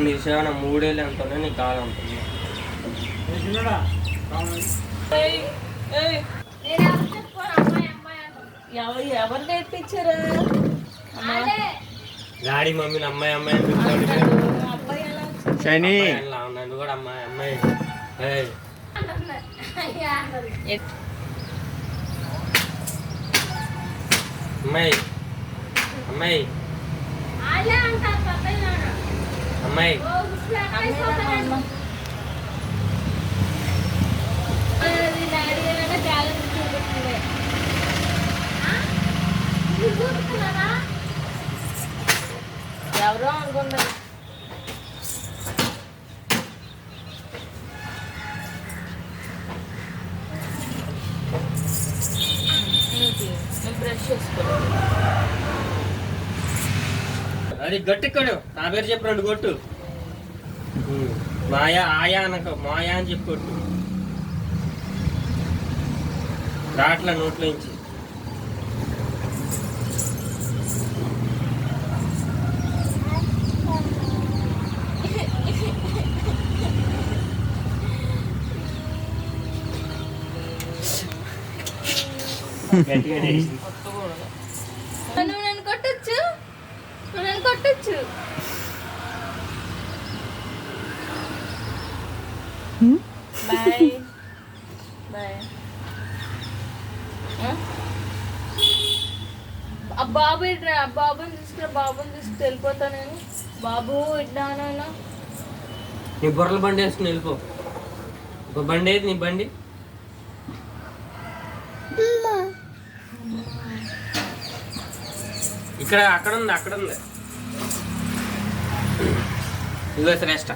నీ సేవన 3 ఏళ్ళు అంటున్నా నీకు కాదంటున్నా. ఎవరు నేర్పించారా? డాడీ మమ్మీని అమ్మాయి అమ్మాయి శని నన్ను కూడా అమ్మాయి అమ్మాయి అమ్మాయి అమ్మాయి అమ్మాయి ఎవరో అనుకుంటారు. బ్రష్ చేసుకో. అది గట్టిక్కడు. నా పేరు చెప్పు 2 కొట్టు. మాయా ఆయా అనక మాయా అని చెప్పి కొట్టు. రాట్ల నోట్లో నుంచి నన్ను కొట్టచ్చు, నన్ను కొట్టచ్చు. Bye bye. బాబు ఇట్రా, బాబుని తీసుకురా, బాబుని తీసుకు వెళ్ళిపోతా నేను. బాబు ఇట్లానైనా నీ బొర్రల బండి వేసుకుని వెళ్ళిపో. ఒక బండి ఏది నీ బండి? ఇక్కడ అక్కడ ఉంది, అక్కడ ఉంది. ఇదిగో శ్రేష్ట.